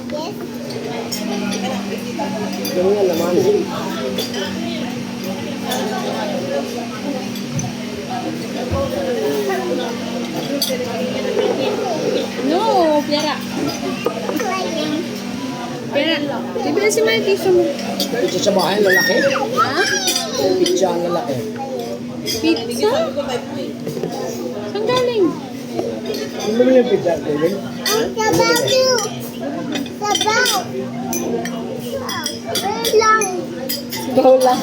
Yes. Yung nga laman. No, Piara. Piara. Bibili si Mike tissue mo. Pizza sa bahay, lalaki. Ha? Pizza ang lalaki. Pizza? Saan galing? Ano mo yung pizza, Kevin? Ang sabaw niyo. Sabaw. Wait lang. Sabaw lang.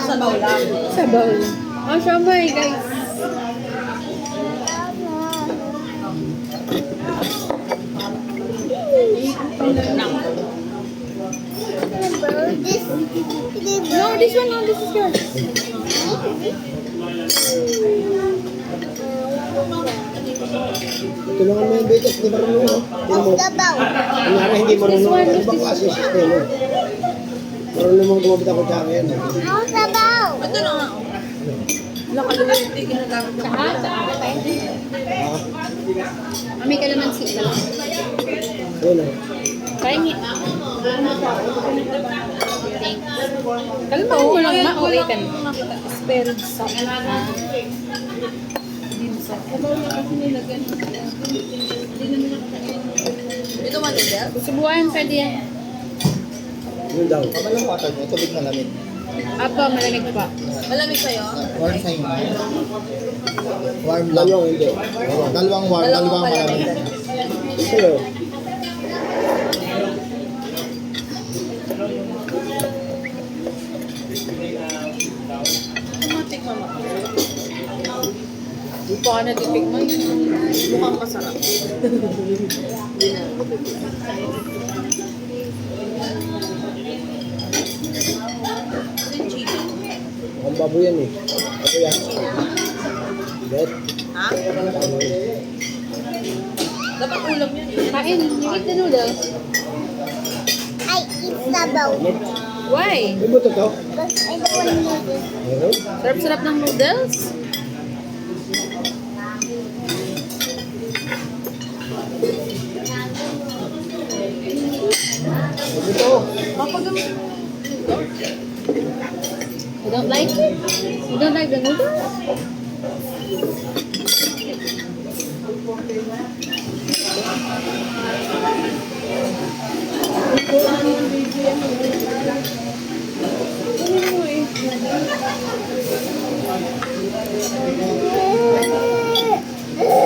Sabaw lang. Sabaw lang. Oh, siomay, guys. No, this one, no, this is yours. Tulungan mo yung bigas, di marunong mo. Ang sabaw. Kunyari hindi marunong. Ano ba klase yung sistema? Marunong mong gumamit ako sa akin. Ang sabaw. Ito na nga. Nakaluwerte, ginagamit ko. May kalamansi ka lang. Ayun o. Pahingi. Kalmahan mo lang, ma. O, wait ka na. Spelled sa Ito manidel? Subukan pwede yan. Yun daw. Malamang water mo, tubig na lamig. Apo, malamig pa. Malamig sa'yo? Warm sa'yo. Warm lang. Dalawang hindi. Dalawang warm, dalawang malamig. Hello. Matikman mo. Hindi pa ka natitikman. Mukhang masarap. Ang baboy yan eh. Baboy yan. Bet. Ha? Dapat ulam yan eh. Kain, you eat the noodles. I eat sabaw. Why? May buto to? Because I don't want noodles. Meron? Sarap-sarap ng noodles. May buto. Mapagamit. You don't like it? You don't like the noodles?